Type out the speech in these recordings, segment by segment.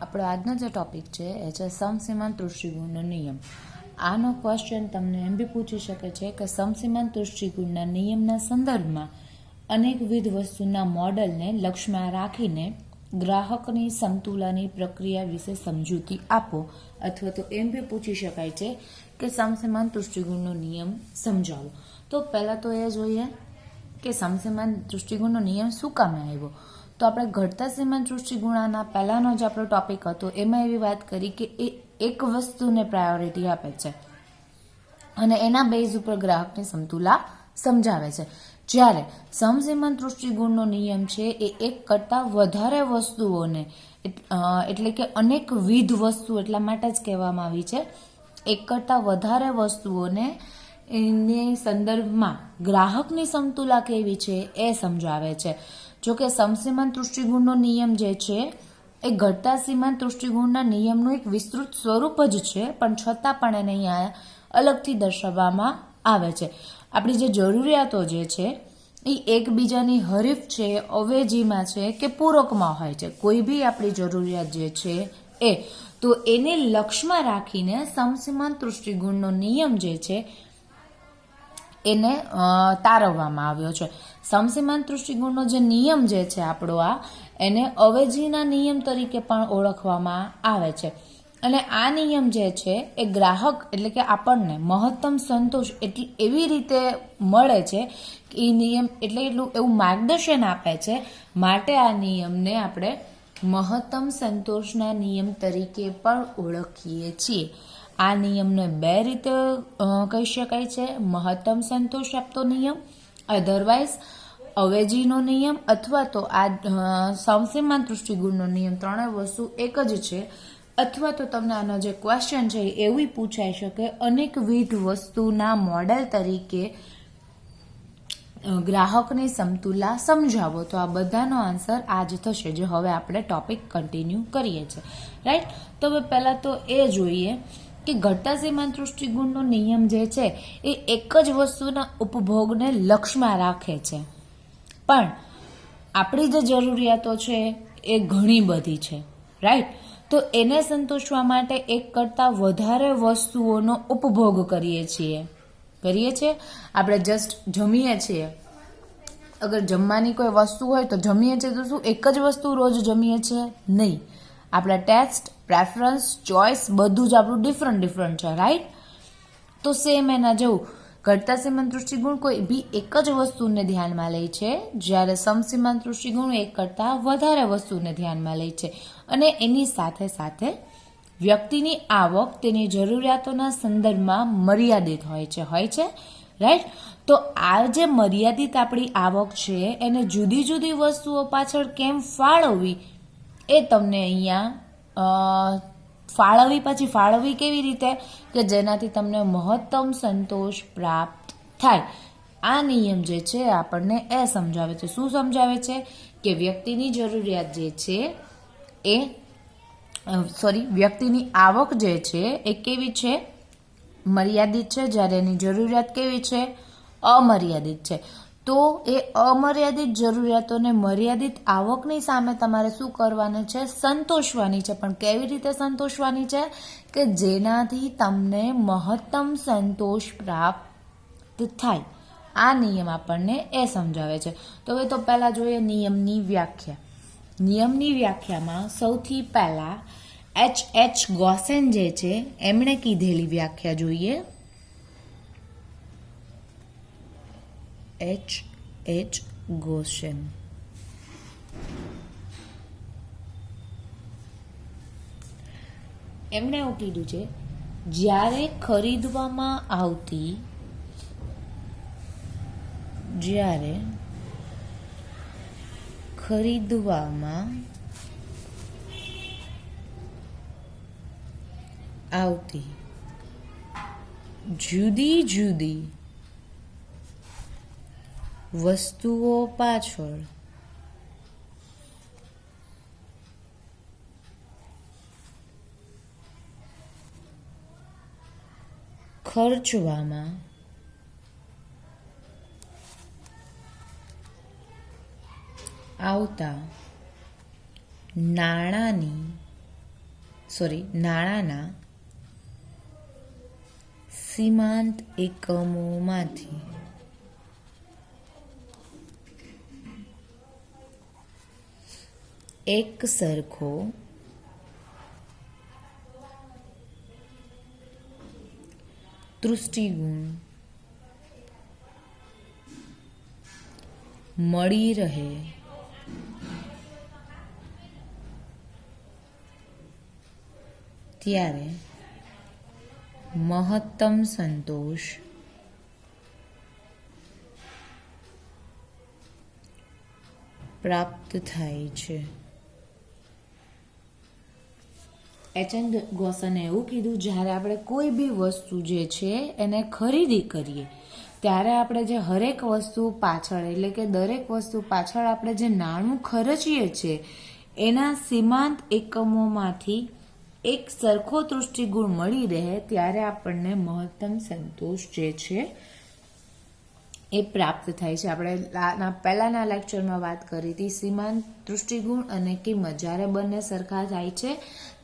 આપણો આજનો જે ટોપિક છે એ છે સમસીમાંત દૃષ્ટિગુણનો નિયમ. આનો ક્વેશ્ચન તમને એમ બી પૂછી શકે છે કે સમસીમાંત દૃષ્ટિગુણના નિયમના સંદર્ભમાં અનેકવિધ વસ્તુના મોડલને લક્ષ્યમાં રાખીને ગ્રાહકની સમતુલાની પ્રક્રિયા વિશે સમજૂતી આપો, અથવા તો એમ બી પૂછી શકાય છે કે સમસીમાંત દૃષ્ટિગુણનો નિયમ સમજાવો. તો પહેલાં તો એ જોઈએ કે સમસીમાંત દૃષ્ટિગુણનો નિયમ શું કામે આવ્યો. તો આપણે ઘટતા સીમાંત દૃષ્ટિગુણાના પહેલાંનો જે આપણો ટોપિક હતો એમાં એવી વાત કરી કે એ એક વસ્તુને પ્રાયોરિટી આપે છે અને એના બેઝ ઉપર ગ્રાહકની સમતુલા સમજાવે છે. જ્યારે સમસીમાંત દૃષ્ટિગુણનો નિયમ છે એ એક કરતાં વધારે વસ્તુઓને એટલે કે અનેકવિધ વસ્તુ એટલા માટે જ કહેવામાં આવી છે, એક કરતાં વધારે વસ્તુઓને એની સંદર્ભમાં ગ્રાહકની સમતુલા કેવી છે એ સમજાવે છે. જોકે સમસીમાંત દૃષ્ટિગુણનો નિયમ જે છે એ ઘટતા સીમાંત દૃષ્ટિગુણના નિયમનું એક વિસ્તૃત સ્વરૂપ જ છે, પણ છતાં પણ એને અહીંયા અલગથી દર્શાવવામાં આવે છે. આપણી જે જરૂરિયાતો જે છે એ એકબીજાની હરીફ છે, અવેજીમાં છે કે પૂરકમાં હોય છે. કોઈ બી આપણી જરૂરિયાત જે છે એ તો એને લક્ષ્યમાં રાખીને સમસીમાંત દૃષ્ટિગુણનો નિયમ જે છે એને તારવવામાં આવ્યો છે. સમસીમાંત દૃષ્ટિગુણનો જે નિયમ જે છે આપણો એને અવેજીના નિયમ તરીકે પણ ઓળખવામાં આવે છે. અને આ નિયમ જે છે એ ગ્રાહક એટલે કે આપણને મહત્તમ સંતોષ એટલે એવી રીતે મળે છે કે એ નિયમ એટલે એવું માર્ગદર્શન આપે છે. માટે આ નિયમને આપણે મહત્તમ સંતોષના નિયમ તરીકે પણ ઓળખીએ છીએ. આ નિયમને બે રીતે કહી શકાય છે: મહત્તમ સંતોષ આપતો નિયમ, અધરવાઇઝ અવેજીનો નિયમ, અથવા તો આ સમસીમાંત દૃષ્ટિગુણનો નિયમ. ત્રણેય વસ્તુ એક જ છે. અથવા તો તમને આનો જે ક્વેશ્ચન છે એવું પૂછાઈ શકે અનેકવિધ વસ્તુના મોડેલ તરીકે ગ્રાહકની સમતુલા સમજાવો. તો આ બધાનો આન્સર આ જ થશે, જે હવે આપણે ટોપિક કન્ટિન્યુ કરીએ છીએ. રાઈટ. તો હવે પહેલાં તો એ જોઈએ કે ઘટતા સીમાંત દૃષ્ટિગુણનો નિયમ જે છે એ એક જ વસ્તુના ઉપભોગને લક્ષ્યમાં રાખે છે, પણ આપણી જે જરૂરિયાતો છે એ ઘણી બધી છે. રાઈટ. તો એને સંતોષવા માટે એક કરતાં વધારે વસ્તુઓનો ઉપભોગ કરીએ છીએ. આપણે જસ્ટ જમીએ છીએ. અગર જમવાની કોઈ વસ્તુ હોય તો જમીએ છીએ, તો શું એક જ વસ્તુ રોજ જમીએ છીએ? નહીં. આપણા ટેસ્ટ, પ્રેફરન્સ, ચોઇસ બધું જ આપણું ડિફરન્ટ છે. રાઈટ. તો સેમ એના જેવું ઘટતા સીમાંત દૃષ્ટિગુણ કોઈ બી એક જ વસ્તુને ધ્યાનમાં લે છે, જ્યારે સમસીમાંત દૃષ્ટિગુણ એક કરતાં વધારે વસ્તુને ધ્યાનમાં લે છે. અને એની સાથે સાથે વ્યક્તિની આવક તેની જરૂરિયાતોના સંદર્ભમાં મર્યાદિત હોય છે. રાઈટ. તો આ જે મર્યાદિત આપણી આવક છે એને જુદી જુદી વસ્તુઓ પાછળ કેમ ફાળવવી એ તમને અહીંયા ફાળવવી કેવી રીતે કે જેનાથી તમને મહત્તમ સંતોષ પ્રાપ્ત થાય. આ નિયમ જે છે આપણને એ સમજાવે છે. શું સમજાવે છે? કે વ્યક્તિની જરૂરિયાત જે છે વ્યક્તિની આવક જે છે એ કેવી છે? મર્યાદિત છે, જ્યારે એની જરૂરિયાત કેવી છે? અમર્યાદિત છે. તો એ અમર્યાદિત જરૂરિયાતોને મર્યાદિત આવકની સામે તમારે શું કરવાની છે? સંતોષવાની છે. પણ કેવી રીતે સંતોષવાની છે? કે જેનાથી તમને મહત્તમ સંતોષ પ્રાપ્ત થાય. આ નિયમ આપણને એ સમજાવે છે. તો હવે તો પહેલાં જોઈએ નિયમની વ્યાખ્યા. નિયમની વ્યાખ્યામાં સૌથી પહેલાં H. ગોસેન જે છે એમણે કીધેલી વ્યાખ્યા જોઈએ. H. ગોસેન. એમણે એવું કીધું છે, જ્યારે ખરીદવામાં આવતી જુદી જુદી વસ્તુઓ પાછળ ખર્ચવામાં આવતા નાણાંની નાણાંના સીમાંત એકમોમાંથી એક સરખો તૃષ્ટિગુણ મળી રહે ત્યારે મહત્તમ સંતોષ પ્રાપ્ત થાય છે. એચ.એન. ગોસને એવું કીધું, જ્યારે આપણે કોઈ બી વસ્તુ જે છે એને ખરીદી કરીએ ત્યારે આપણે જે હરેક વસ્તુ પાછળ એટલે કે દરેક વસ્તુ પાછળ આપણે જે નાણું ખર્ચીએ છીએ એના સીમાંત એકમોમાંથી એક સરખો તૃષ્ટિગુણ મળી રહે ત્યારે આપણને મહત્તમ સંતોષ જે છે એ પ્રાપ્ત થાય છે. આપણે પહેલાંના લેક્ચરમાં વાત કરી હતી સીમાંત તૃષ્ટિગુણ અને કિંમત જ્યારે બંને સરખા થાય છે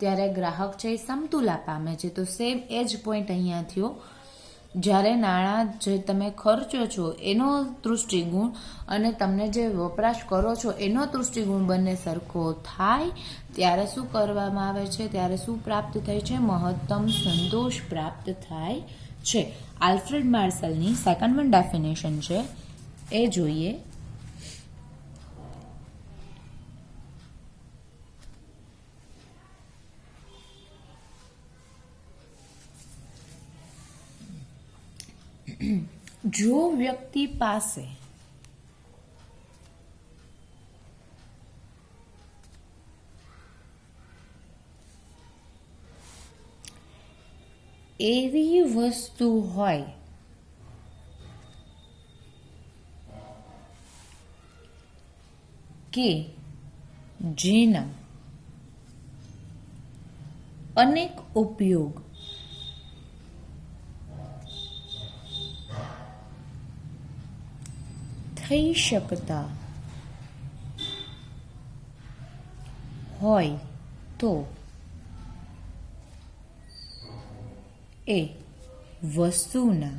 ત્યારે ગ્રાહક છે એ સમતુલા પામે છે. તો સેમ એ જ પોઈન્ટ અહીંયા થયો. જ્યારે નાણાં જે તમે ખર્ચો છો એનો તૃષ્ટિગુણ અને તમને જે વપરાશ કરો છો એનો તૃષ્ટિગુણ બંને સરખો થાય ત્યારે શું કરવામાં આવે છે, ત્યારે શું પ્રાપ્ત થાય છે, મહત્તમ સંતોષ પ્રાપ્ત થાય છે. આલ્ફ્રેડ માર્શલની સેકન્ડ વન ડેફિનેશન છે એ જોઈએ. જો વ્યક્તિ પાસે એવી વસ્તુ હોય કે જેના અનેક ઉપયોગ થઈ શકતા હોય તો એ વસ્તુના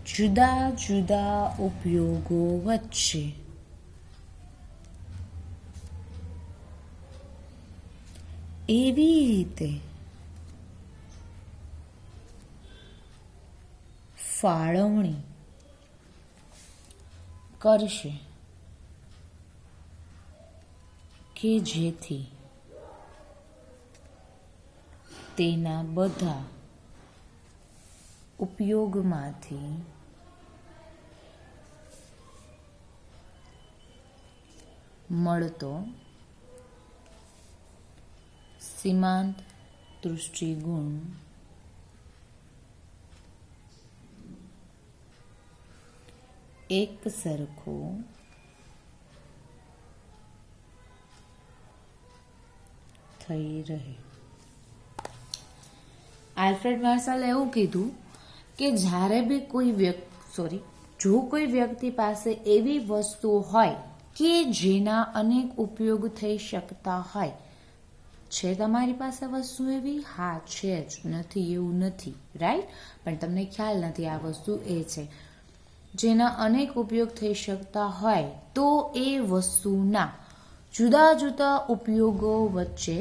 જુદા જુદા ઉપયોગો વચ્ચે એવી રીતે ફાળવણી કરશે કે જેથી તેના બધા ઉપયોગમાંથી મળતો સીમાંત તૃષ્ટિગુણ એક સરખો થઈ રહે. આલ્ફ્રેડ માર્શલે એવું કીધું કે જ્યારે બી જો કોઈ વ્યક્તિ પાસે એવી વસ્તુ હોય કે જેના અનેક ઉપયોગ થઈ શકતા હોય. છે તમારી પાસે વસ્તુ એવી? હા છે જ, નથી એવું નથી, રાઈટ? પણ તમને ખ્યાલ નથી આ વસ્તુ એ છે. જેના અનેક ઉપયોગ થઈ શકતા હોય તો એ વસ્તુના જુદા જુદા ઉપયોગો વચ્ચે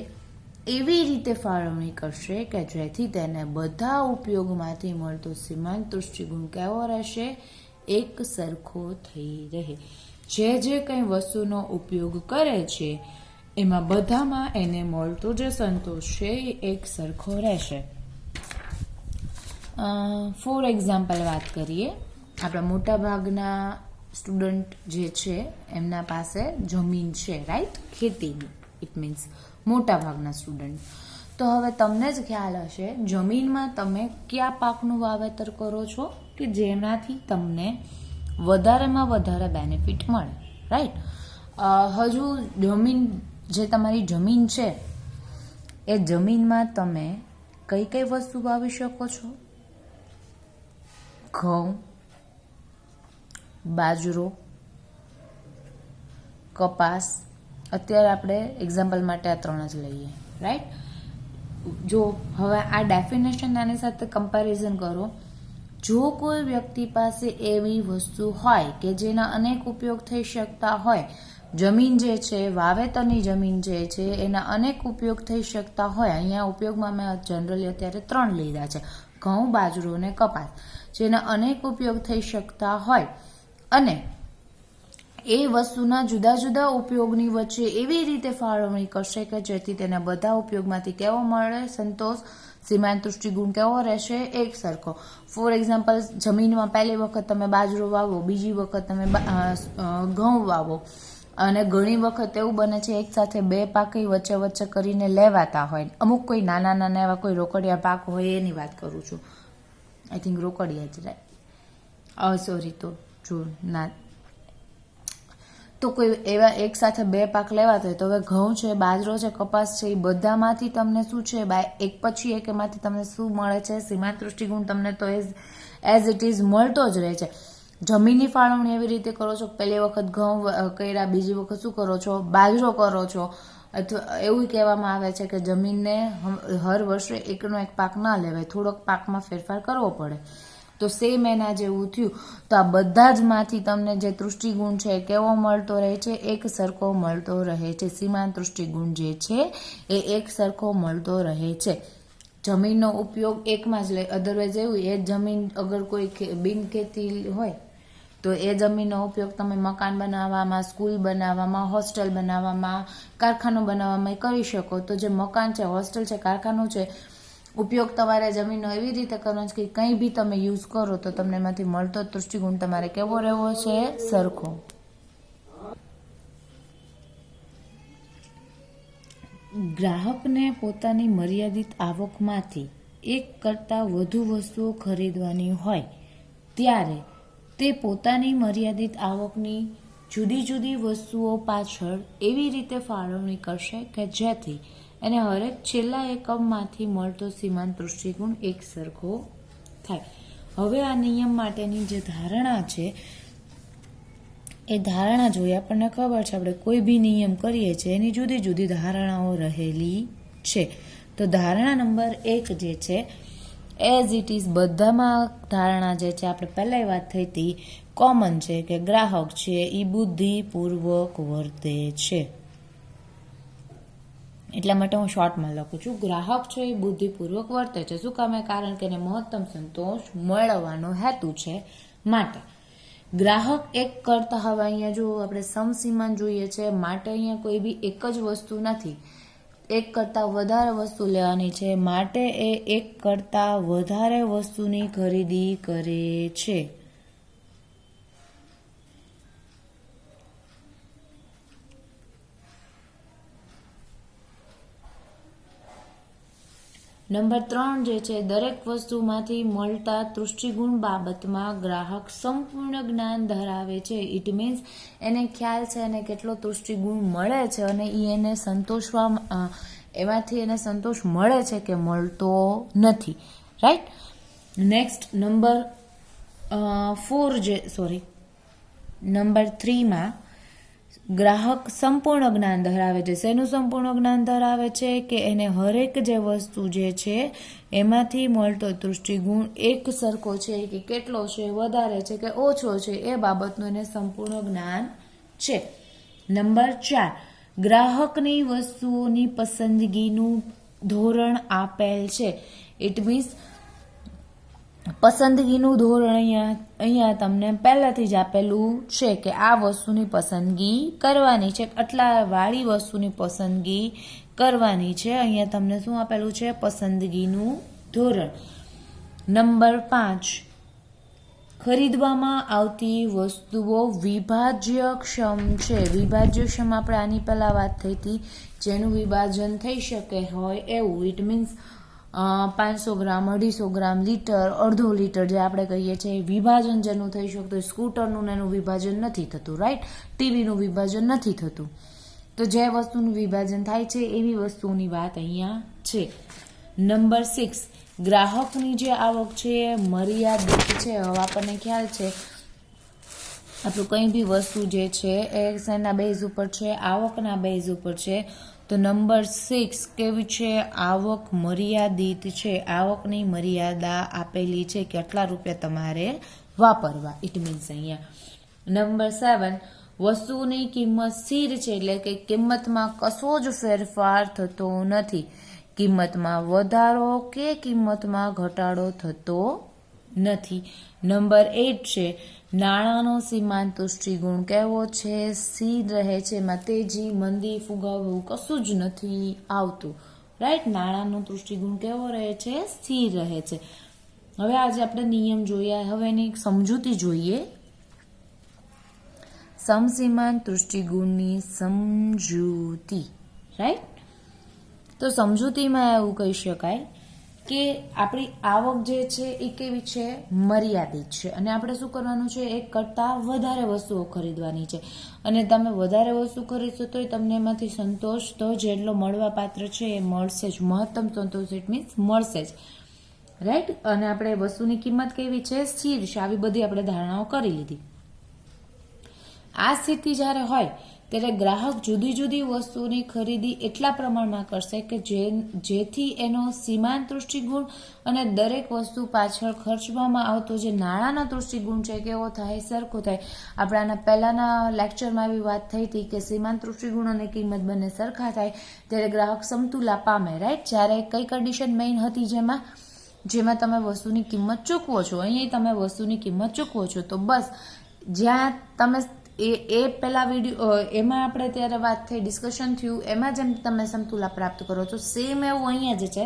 એવી રીતે ફાળવણી કરશે કે જેથી તેને બધા ઉપયોગમાંથી મળતો સીમાંત તૃષ્ટિગુણ કેવો રહેશે? એક સરખો થઈ રહે. જે કંઈ વસ્તુનો ઉપયોગ કરે છે એમાં બધામાં એને મળતો જે સંતોષ છે એ એક સરખો રહેશે. ફોર એક્ઝામ્પલ વાત કરીએ. આપણા મોટાભાગના સ્ટુડન્ટ જે છે એમના પાસે જમીન છે, રાઈટ? ખેતીની, ઇટ મીન્સ મોટાભાગના સ્ટુડન્ટ. તો હવે તમને જ ખ્યાલ હશે જમીનમાં તમે કયા પાકનું વાવેતર કરો છો કે જેનાથી તમને વધારેમાં વધારે બેનિફિટ મળે, રાઈટ? હજુ જે તમારી જમીન છે એ જમીનમાં તમે કઈ કઈ વસ્તુ વાવી શકો છો? ઘઉં, બાજરો, કપાસ અત્યારે આપણે એક્ઝામ્પલ માટે આ 3 જ લઈએ, રાઈટ. જો હવે આ ડેફિનેશન આની સાથે કમ્પેરિઝન કરો. જો કોઈ વ્યક્તિ પાસે એવી વસ્તુ હોય કે જેના અનેક ઉપયોગ થઈ શકતા હોય, જમીન જે છે, વાવેતરની જમીન જે છે, એના અનેક ઉપયોગ થઈ શકતા હોય. અહીંયા ઉપયોગમાં મેં જનરલી અત્યારે 3 લીધા છે, ઘઉં, બાજરો અને કપાસ, જેના અનેક ઉપયોગ થઈ શકતા હોય અને એ વસ્તુના જુદા જુદા ઉપયોગની વચ્ચે એવી રીતે ફાળવણી કરશે કે જેથી તેના બધા ઉપયોગમાંથી કેવો મળે સંતોષ, સીમાંત દૃષ્ટિગુણ કેવો રહેશે એક સરખો. ફોર એક્ઝામ્પલ, જમીનમાં પહેલી વખત તમે બાજરો વાવો, બીજી વખત તમે ઘઉં વાવો અને ઘણી વખત એવું બને છે એક સાથે 2 પાક વચ્ચે વચ્ચે કરીને લેવાતા હોય. અમુક કોઈ નાના નાના એવા કોઈ રોકડિયા પાક હોય એની વાત કરું છું. આઈ થિંક રોકડિયા જ, રાઈટ. સોરી, તો જો ના તો કોઈ એવા એક સાથે 2 પાક લેવાતા હોય તો હવે ઘઉં છે, બાજરો છે, કપાસ છે, એ બધામાંથી તમને શું છે, એક પછી એક એમાંથી તમને શું મળે છે, સીમાંત દૃષ્ટિગુણ તમને તો એઝ ઇટ ઇઝ મળતો જ રહે છે. જમીનની ફાળવણી એવી રીતે કરો છો, પહેલી વખત ઘઉં કર્યા, બીજી વખત શું કરો છો, બાજરો કરો છો. અથવા એવું કહેવામાં આવે છે કે જમીનને હર વર્ષે એકનો એક પાક ના લેવાય, થોડોક પાકમાં ફેરફાર કરવો પડે. તો સેમ એના જેવું થયું. તો આ બધા જ માંથી તમને જે દૃષ્ટિગુણ છે કેવો મળતો રહે છે, એક સરખો મળતો રહે છે. સીમાંત દૃષ્ટિગુણ જે છે એ એક સરખો મળતો રહે છે. જમીનનો ઉપયોગ એકમાં જ લે, અધરવાઇઝ એવું એ જમીન અગર કોઈ બિનખેતી હોય તો એ જમીનનો ઉપયોગ તમે મકાન બનાવવામાં, સ્કૂલ બનાવવામાં, હોસ્ટેલ બનાવવામાં, કારખાનું બનાવવામાં કરી શકો. તો જે મકાન છે, હોસ્ટેલ છે, કારખાનું છે, ઉપયોગ તમારે જમીનનો એવી રીતે કરવાનો છે કે કંઈ બી તમે યુઝ કરો તો તમને એમાંથી મળતો દૃષ્ટિગુણ તમારે કેવો રહેવો છે, સરખો. ગ્રાહકને પોતાની મર્યાદિત આવકમાંથી એક કરતાં વધુ વસ્તુઓ ખરીદવાની હોય ત્યારે તે પોતાની મર્યાદિત આવકની જુદી જુદી વસ્તુઓ પાછળ એવી રીતે ફાળવણી કરશે કે જેથી એને હરેક છેલ્લા એકમમાંથી મળતો સીમાંત દૃષ્ટિગુણ એક સરખો થાય. હવે આ નિયમ માટેની જે ધારણા છે એ ધારણા જોઈએ. આપણને ખબર છે આપણે કોઈ બી નિયમ કરીએ છીએ એની જુદી જુદી ધારણાઓ રહેલી છે. તો ધારણા નંબર 1 જે છે એઝ ઇટ ઇઝ બધામાં ધારણા જે છે આપણે પહેલાં વાત થઈ હતી કોમન છે કે ગ્રાહક છે એ બુદ્ધિપૂર્વક વર્તે છે. એટલા માટે હું શોર્ટમાં લખું છું, ગ્રાહક છે એ બુદ્ધિપૂર્વક વર્તે છે. શું કામે? કારણ કે એને મહત્તમ સંતોષ મેળવવાનો હેતુ છે માટે. ગ્રાહક એક કરતા, હવે અહીંયા જો આપણે સમસીમાંત જોઈએ છે માટે અહીંયા કોઈ બી એક જ વસ્તુ નથી, એક કરતાં વધારે વસ્તુ લેવાની છે માટે એ એક કરતાં વધારે વસ્તુની ખરીદી કરે છે. નંબર 3 જે છે દરેક વસ્તુમાંથી મળતા દૃષ્ટિગુણ બાબતમાં ગ્રાહક સંપૂર્ણ જ્ઞાન ધરાવે છે. ઇટ મીન્સ એને ખ્યાલ છે એને કેટલો દૃષ્ટિગુણ મળે છે અને એને સંતોષવા એમાંથી એને સંતોષ મળે છે કે મળતો નથી, રાઈટ. નેક્સ્ટ નંબર 3માં ગ્રાહક સંપૂર્ણ જ્ઞાન ધરાવે છે. શેનું સંપૂર્ણ જ્ઞાન ધરાવે છે? કે એને હરેક જે વસ્તુ જે છે એમાંથી મળતો દૃષ્ટિગુણ એક સરખો છે કે કેટલો છે, વધારે છે કે ઓછો છે, એ બાબતનું એને સંપૂર્ણ જ્ઞાન છે. નંબર 4, ગ્રાહકની વસ્તુઓની પસંદગીનું ધોરણ આપેલ છે. ઇટ મીન્સ પસંદગીનું ધોરણ અહીંયા તમને પહેલાથી જ આપેલું છે કે આ વસ્તુની પસંદગી કરવાની છે, આટલા વાળી વસ્તુની પસંદગી કરવાની છે. અહીંયા તમને શું આપેલું છે? પસંદગીનું ધોરણ. નંબર 5, ખરીદવામાં આવતી વસ્તુઓ વિભાજ્યક્ષમ છે. વિભાજ્યક્ષમ આપણે આની પહેલાં વાત થઈ હતી, જેનું વિભાજન થઈ શકે હોય એવું. It means 500 gram, 250 gram, litre, અડધો લીટર જે આપણે કહીએ છીએ વિભાજન જેનું થઈ શકતું. સ્કૂટરનું એનું વિભાજન નથી થતું, રાઈટ. ટીવીનું વિભાજન નથી થતું. તો જે વસ્તુનું વિભાજન થાય છે એવી વસ્તુની વાત અહીંયા છે. નંબર 6, ગ્રાહકની જે આવક છે એ મર્યાદિત છે. હવે આપણને ખ્યાલ છે આપણું કંઈ બી વસ્તુ જે છે એ શેના બેઝ ઉપર છે, આવકના બેઝ ઉપર છે. તો નંબર 6 કેવી છે? આવક મર્યાદિત છે. આવકની મર્યાદા આપેલી છે કે આટલા રૂપિયા તમારે વાપરવા. ઇટ મીન્સ અહીંયા નંબર 7 વસ્તુની કિંમત સ્થિર છે, એટલે કે કિંમતમાં કશો જ ફેરફાર થતો નથી. કિંમતમાં વધારો કે કિંમતમાં ઘટાડો થતો નથી. નંબર 8 છે નાણાંનો સીમાંત દૃષ્ટિગુણ કેવો છે? સ્થિર રહે છે. એમાં તેજી, મંદી, ફુગાવો કશું જ નથી આવતું. રાઈટ? નાણાંનો દૃષ્ટિગુણ કેવો રહે છે? સ્થિર રહે છે. હવે આજે આપણે નિયમ જોયા, હવે એની સમજૂતી જોઈએ. સમસીમાંત દૃષ્ટિગુણની સમજૂતી. રાઈટ? તો સમજૂતીમાં એવું કહી શકાય કે આપણી આવક જે છે એ કેવી છે? મર્યાદિત છે. અને આપણે શું કરવાનું છે? એક કરતાં વધારે વસ્તુઓ ખરીદવાની છે. અને તમે વધારે વસ્તુ ખરીદશો તોય તમને એમાંથી સંતોષ તો જેટલો મળવા પાત્ર છે એ મળશે જ. મહત્તમ સંતોષ ઇટ મીન્સ મળશે જ. રાઈટ? અને આપણે વસ્તુની કિંમત કેવી છે? સ્થિર છે. આવી બધી આપણે ધારણાઓ કરી લીધી. આ સ્થિતિ જ્યારે હોય ત્યારે ગ્રાહક જુદી જુદી વસ્તુની ખરીદી એટલા પ્રમાણમાં કરશે કે જેથી એનો સીમાંત દૃષ્ટિગુણ અને દરેક વસ્તુ પાછળ ખર્ચવામાં આવતો જે નાણાંનો દૃષ્ટિગુણ છે કેવો થાય? સરખો થાય. આપણાના પહેલાના લેક્ચરમાં એવી વાત થઈ હતી કે સીમાંત દૃષ્ટિગુણ અને કિંમત બંને સરખા થાય ત્યારે ગ્રાહક સમતુલા પામે. રાઈટ? જ્યારે કઈ કન્ડિશન મેઇન હતી જેમાં તમે વસ્તુની કિંમત ચૂકવો છો, અહીં તમે વસ્તુની કિંમત ચૂકવો છો, તો બસ જ્યાં તમે એ પેલા વિડીયો એમાં આપણે ત્યારે વાત થઈ, ડિસ્કશન થયું, એમાં જેમ તમે સમતુલા પ્રાપ્ત કરો છો સેમ એવું અહીંયા જ છે.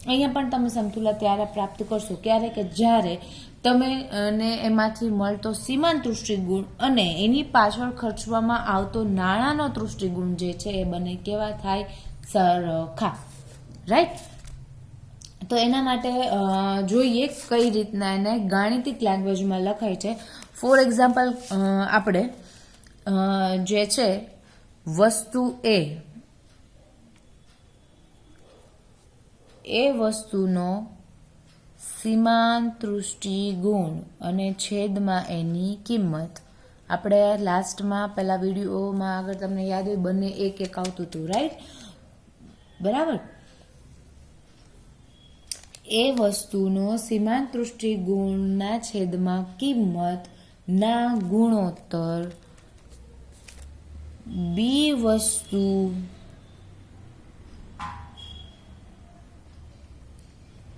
અહીંયા પણ તમે સમતુલા ત્યારે પ્રાપ્ત કરશો ક્યારે? કે જ્યારે તમે ને એમાંથી મળતો સીમાંત દૃષ્ટિગુણ અને એની પાછળ ખર્ચવામાં આવતો નાણાંનો દૃષ્ટિગુણ જે છે એ બંને કેવા થાય? સરખા. રાઈટ? તો એના માટે જોઈએ કઈ રીતના એને ગાણિતિક લેંગ્વેજમાં લખાય છે. ફોર એક્ઝામ્પલ આપણે જે છે વસ્તુ એ વસ્તુનો સીમાંત દૃષ્ટિગુણ અને છેદમાં એની કિંમત. આપણે લાસ્ટમાં પહેલા વિડીયોમાં આગળ તમને યાદ હોય બંને એક આવતું હતું. રાઈટ? બરાબર? એ વસ્તુનો સીમાંત દૃષ્ટિગુણના છેદમાં કિંમત ના ગુણોત્તર બી વસ્તુ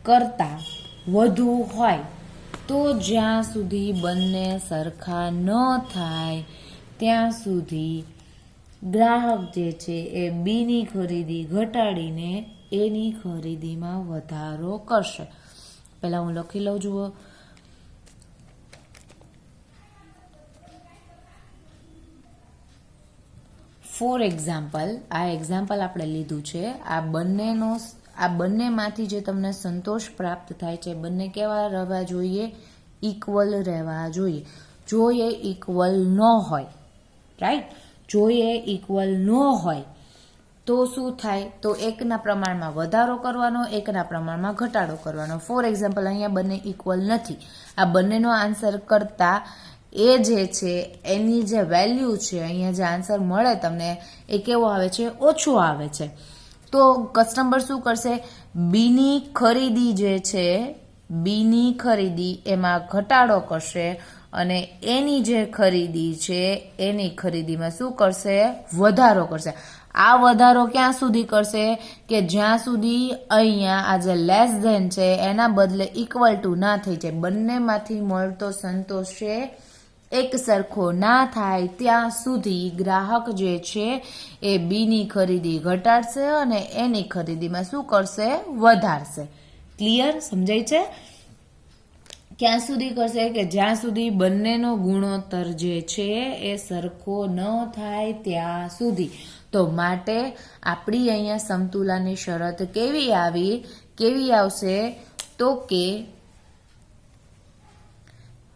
કરતા વધુ હોય તો જ્યાં સુધી બંને સરખા ન થાય ત્યાં સુધી ગ્રાહક જે છે એ બીની ખરીદી ઘટાડીને એની ખરીદીમાં વધારો કરશે. પહેલા હું લખી લઉં. જુઓ, ફોર એક્ઝામ્પલ, આ એક્ઝામ્પલ આપણે લીધું છે. આ બંનેમાંથી જે તમને સંતોષ પ્રાપ્ત થાય છે બંને કેવા રહેવા જોઈએ? ઇક્વલ રહેવા જોઈએ. જો એ ઇક્વલ ન હોય, રાઈટ? જો એ ઇક્વલ ન હોય તો શું થાય? તો એકના પ્રમાણમાં વધારો કરવાનો, એકના પ્રમાણમાં ઘટાડો કરવાનો. ફોર એક્ઝામ્પલ અહીંયા બંને ઇક્વલ નથી. આ બંનેનો આન્સર કરતા એ જે છે એની જે વેલ્યુ છે અહીંયા જે આન્સર મળે તમને એ કેવો આવે છે? ઓછો આવે છે. તો કસ્ટમર શું કરશે? બીની ખરીદી જે છે, બીની ખરીદી એમાં ઘટાડો કરશે અને એની જે ખરીદી છે એની ખરીદીમાં શું કરશે? વધારો કરશે. આ વધારો ક્યાં સુધી કરશે? કે જ્યાં સુધી અહીંયા આ જે લેસ ધેન છે એના બદલે ઇક્વલ ટુ ના થઈ જાય. બંનેમાંથી મળતો સંતોષ છે એક સરખો ના થાય ત્યાં સુધી ગ્રાહક જે છે એ બીની ખરીદી ઘટાડશે અને એની ખરીદીમાં શું કરશે? વધારશે. ક્લિયર? સમજાય છે? ક્યાં સુધી કરશે? કે જ્યાં સુધી બંનેનો ગુણોત્તર જે છે એ સરખો ન થાય ત્યાં સુધી. તો માટે આપણી અહીંયા સમતુલાની શરત કેવી આવશે? તો કે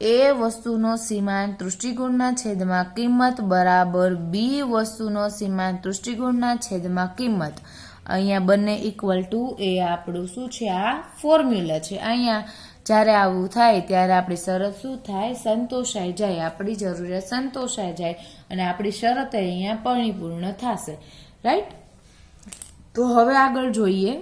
એ વસ્તુનો સીમાંત દૃષ્ટિગુણના છેદમાં કિંમત બરાબર બી વસ્તુનો સીમાંત દૃષ્ટિગુણના છેદમાં કિંમત. અહીંયા બંને ઇક્વલ ટુ એ આપણું શું છે? આ ફોર્મ્યુલા છે. અહીંયા જ્યારે આવું થાય ત્યારે આપણી શરત શું થાય? સંતોષાઈ જાય, આપણી જરૂરિયાત સંતોષાઈ જાય અને આપણી શરત અહીંયા પરિપૂર્ણ થશે. રાઈટ? તો હવે આગળ જોઈએ